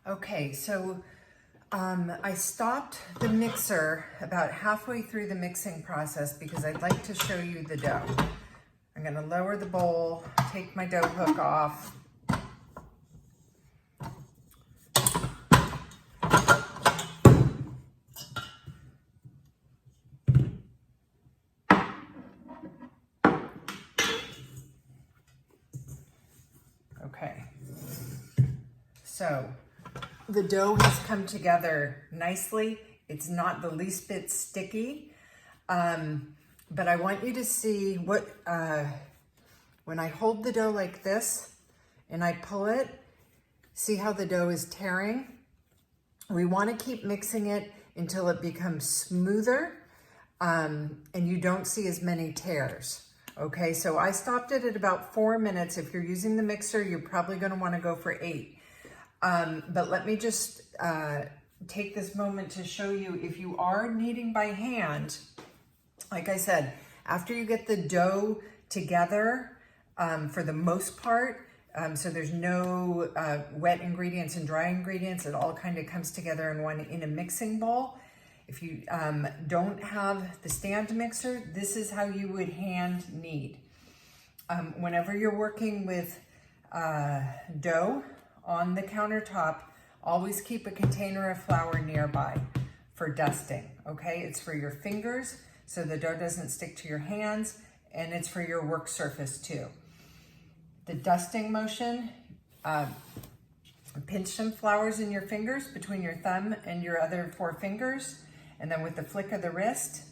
Okay, so I stopped the mixer about halfway through the mixing process because I'd like to show you the dough. I'm gonna lower the bowl, take my dough hook off. Okay, so the dough has come together nicely. It's not the least bit sticky, but I want you to see what, when I hold the dough like this and I pull it, see how the dough is tearing? We want to keep mixing it until it becomes smoother and you don't see as many tears. Okay, so I stopped it at about 4 minutes. If you're using the mixer, you're probably going to want to go for 8. But let me just take this moment to show you, if you are kneading by hand, like I said, after you get the dough together, for the most part, so there's no wet ingredients and dry ingredients, it all kind of comes together in a mixing bowl. If you don't have the stand mixer, this is how you would hand knead. Whenever you're working with dough on the countertop, always keep a container of flour nearby for dusting, okay? It's for your fingers, so the dough doesn't stick to your hands, and it's for your work surface too. The dusting motion, pinch some flours in your fingers between your thumb and your other 4 fingers, and then with the flick of the wrist,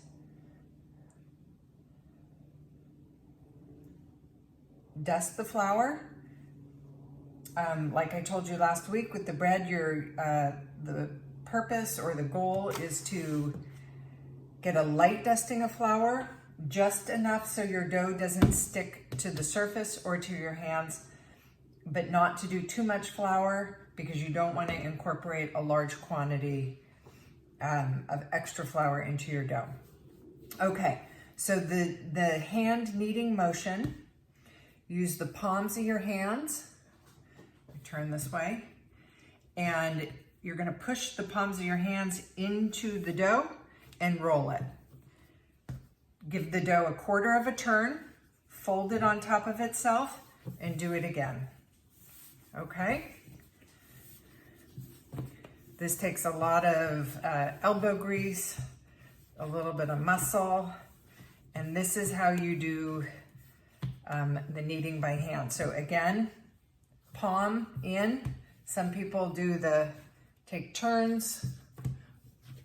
dust the flour. Like I told you last week with the bread, the purpose or the goal is to get a light dusting of flour, just enough so your dough doesn't stick to the surface or to your hands, but not to do too much flour because you don't want to incorporate a large quantity of extra flour into your dough. Okay, so the hand kneading motion, use the palms of your hands. Turn this way, and you're going to push the palms of your hands into the dough and roll it. Give the dough a quarter of a turn, fold it on top of itself, and do it again. Okay? This takes a lot of elbow grease, a little bit of muscle, and this is how you do the kneading by hand. So again, palm in. Some people do take turns,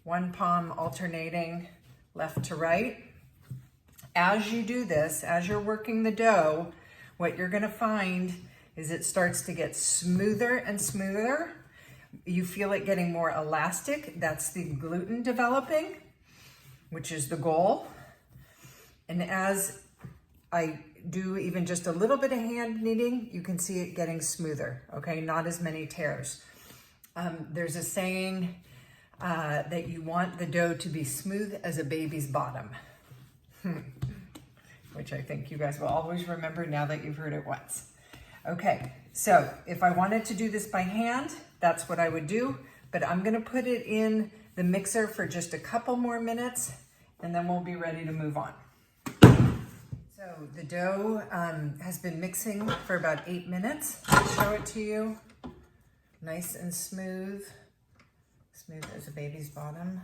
one palm alternating left to right. As you do this, as you're working the dough, what you're gonna find is it starts to get smoother and smoother. You feel it getting more elastic. That's the gluten developing, which is the goal. And as I do even just a little bit of hand kneading, you can see it getting smoother, okay? Not as many tears. There's a saying that you want the dough to be smooth as a baby's bottom, which I think you guys will always remember now that you've heard it once. Okay, so if I wanted to do this by hand, that's what I would do, but I'm gonna put it in the mixer for just a couple more minutes, and then we'll be ready to move on. So the dough has been mixing for about 8 minutes. I'll show it to you. Nice and smooth. Smooth as a baby's bottom.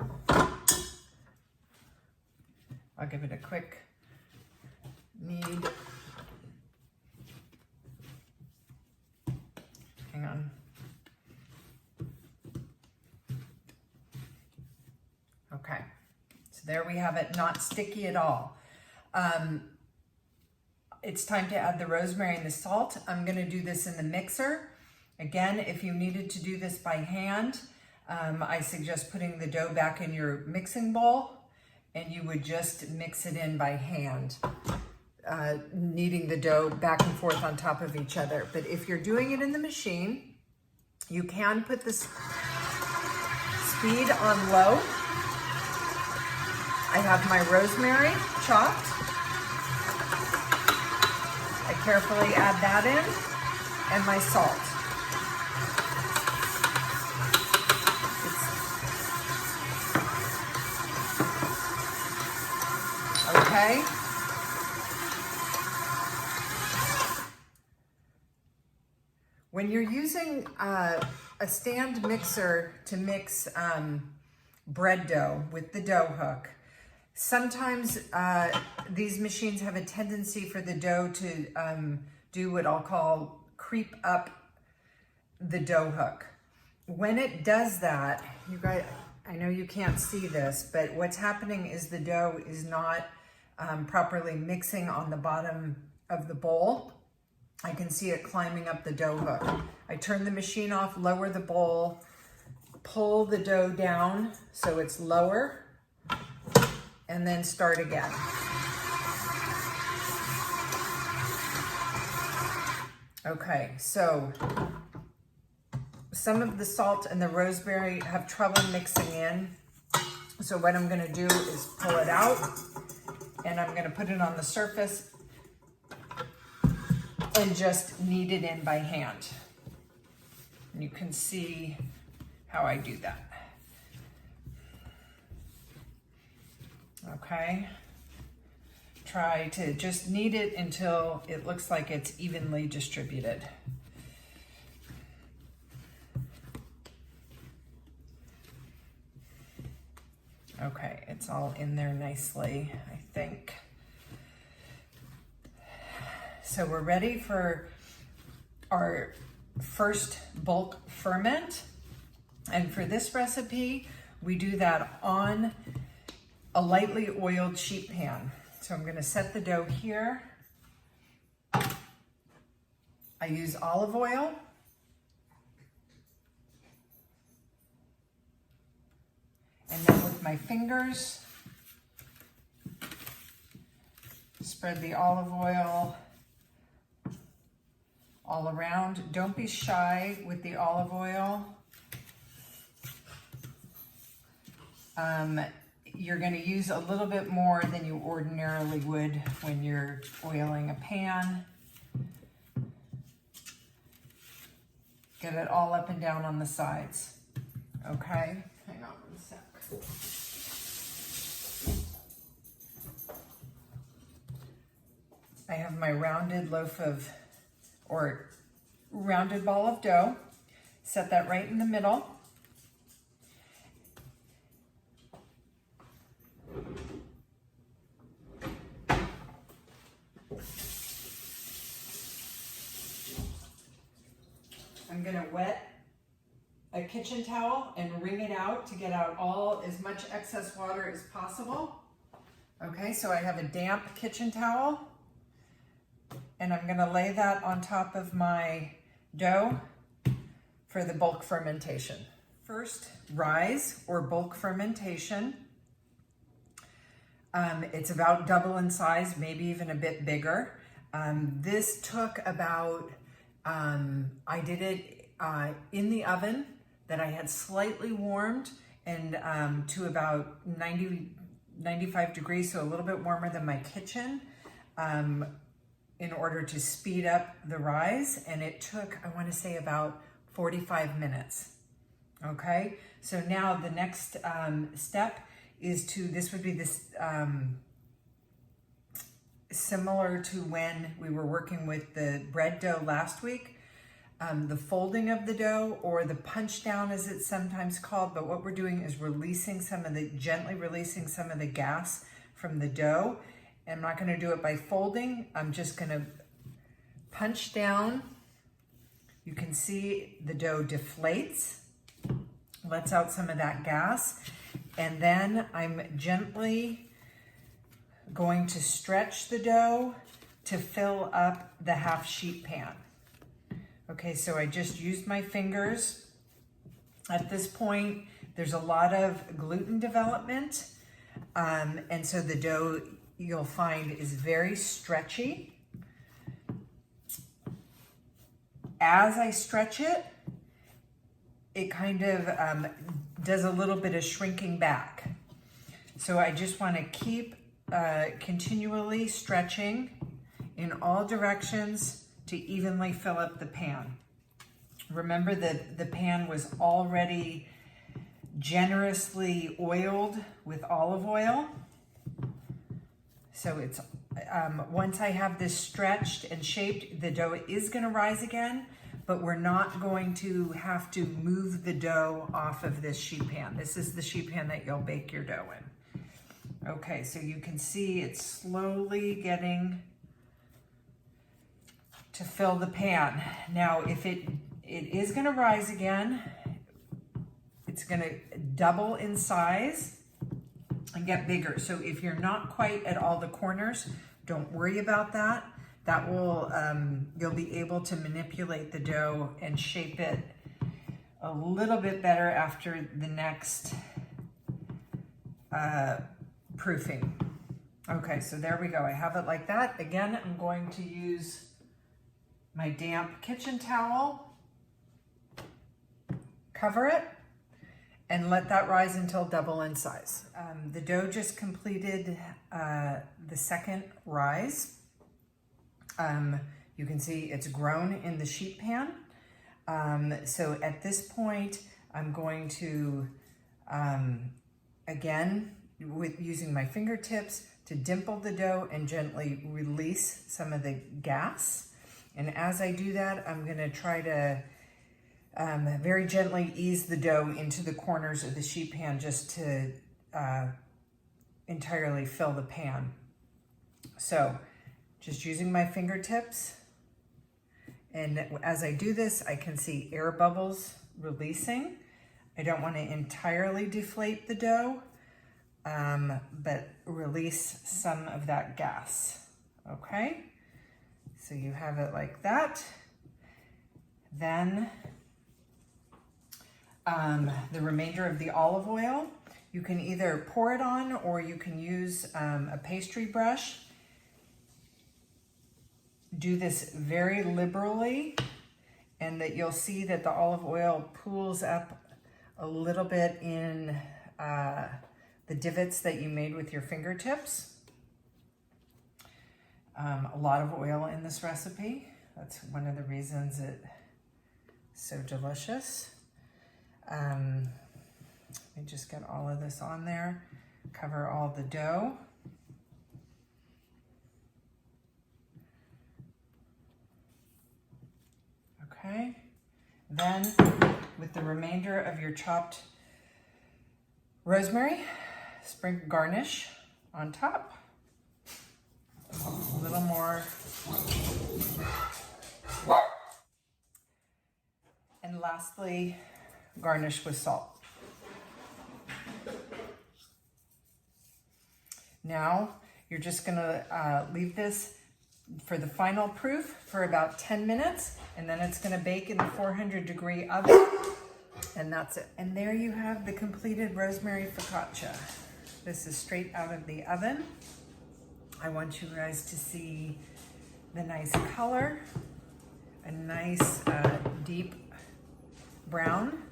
I'll give it a quick knead. Hang on. Okay, so there we have it, not sticky at all. It's time to add the rosemary and the salt. I'm gonna do this in the mixer. Again, if you needed to do this by hand, I suggest putting the dough back in your mixing bowl and you would just mix it in by hand, kneading the dough back and forth on top of each other. But if you're doing it in the machine, you can put the speed on low. I have my rosemary chopped. I carefully add that in, and my salt. okay? When you're using a stand mixer to mix bread dough with the dough hook, sometimes these machines have a tendency for the dough to do what I'll call creep up the dough hook. When it does that, you guys, I know you can't see this, but what's happening is the dough is not properly mixing on the bottom of the bowl. I can see it climbing up the dough hook. I turn the machine off, lower the bowl, pull the dough down so it's lower, and then start again. Okay, so some of the salt and the rosemary have trouble mixing in. So what I'm gonna do is pull it out, and I'm gonna put it on the surface and just knead it in by hand. And you can see how I do that. Okay. Try to just knead it until it looks like it's evenly distributed. Okay, it's all in there nicely, I think. So we're ready for our first bulk ferment. And for this recipe, we do that on a lightly oiled sheet pan. So I'm gonna set the dough here. I use olive oil. And then with my fingers, spread the olive oil all around. Don't be shy with the olive oil. You're going to use a little bit more than you ordinarily would when you're oiling a pan. Get it all up and down on the sides. Okay? Hang on one sec. I have my rounded loaf of, or rounded ball of dough. Set that right in the middle. I'm gonna wet a kitchen towel and wring it out to get out as much excess water as possible. Okay, so I have a damp kitchen towel, and I'm gonna lay that on top of my dough for the bulk fermentation. First, rise or bulk fermentation. It's about double in size, maybe even a bit bigger. This took about, I did it in the oven that I had slightly warmed and to about 95 degrees, so a little bit warmer than my kitchen, in order to speed up the rise. And it took, I want to say, about 45 minutes. Okay, so now the next step is this would be this similar to when we were working with the bread dough last week, the folding of the dough, or the punch down as it's sometimes called. But what we're doing is gently releasing some of the gas from the dough. I'm not going to do it by folding. I'm just going to punch down. You can see the dough deflates, lets out some of that gas. And then I'm gently going to stretch the dough to fill up the half sheet pan. Okay, so I just used my fingers. At this point, there's a lot of gluten development. And so the dough, you'll find, is very stretchy. As I stretch it, it kind of does a little bit of shrinking back. So I just want to keep continually stretching in all directions to evenly fill up the pan. Remember that the pan was already generously oiled with olive oil. So it's, once I have this stretched and shaped, the dough is gonna rise again, but we're not going to have to move the dough off of this sheet pan. This is the sheet pan that you'll bake your dough in. Okay, so you can see it's slowly getting to fill the pan. Now, if it is gonna rise again, it's gonna double in size and get bigger. So if you're not quite at all the corners, don't worry about that. That will, you'll be able to manipulate the dough and shape it a little bit better after the next proofing. Okay, so there we go. I have it like that. Again, I'm going to use my damp kitchen towel, cover it, and let that rise until double in size. The dough just completed the second rise. You can see it's grown in the sheet pan. So at this point, I'm going to, again, with using my fingertips to dimple the dough and gently release some of the gas. And as I do that, I'm gonna try to very gently ease the dough into the corners of the sheet pan just to entirely fill the pan. So just using my fingertips, and as I do this, I can see air bubbles releasing. I don't want to entirely deflate the dough, but release some of that gas. Okay, so you have it like that. Then the remainder of the olive oil, you can either pour it on or you can use a pastry brush. Do this very liberally, and that you'll see that the olive oil pools up a little bit in the divots that you made with your fingertips. A lot of oil in this recipe. That's one of the reasons it's so delicious. Let me just get all of this on there, cover all the dough. Okay, then with the remainder of your chopped rosemary, sprinkle garnish on top. A little more. And lastly, garnish with salt. Now, you're just gonna leave this for the final proof for about 10 minutes, and then it's gonna bake in the 400-degree oven, and that's it. And there you have the completed rosemary focaccia. This is straight out of the oven. I want you guys to see the nice color, a nice deep brown.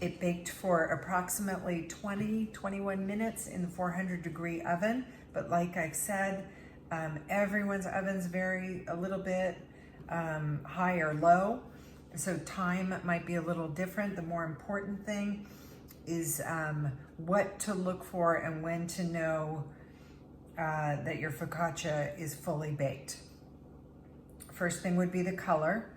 It baked for approximately 20-21 minutes in the 400-degree oven. But like I said, everyone's ovens vary a little bit high or low. So time might be a little different. The more important thing is what to look for and when to know that your focaccia is fully baked. First thing would be the color.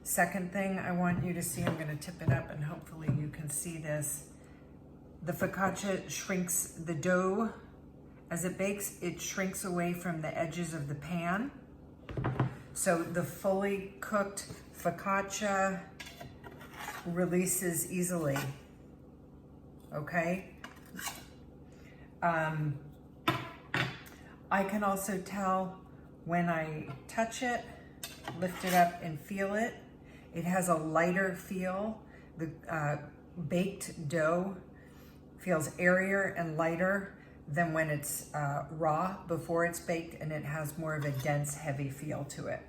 Second thing I want you to see, I'm gonna tip it up and hopefully you can see this. The focaccia shrinks, the dough, as it bakes, it shrinks away from the edges of the pan. So the fully cooked focaccia releases easily, okay? I can also tell when I touch it, lift it up and feel it. It has a lighter feel. The baked dough feels airier and lighter than when it's raw before it's baked, and it has more of a dense, heavy feel to it.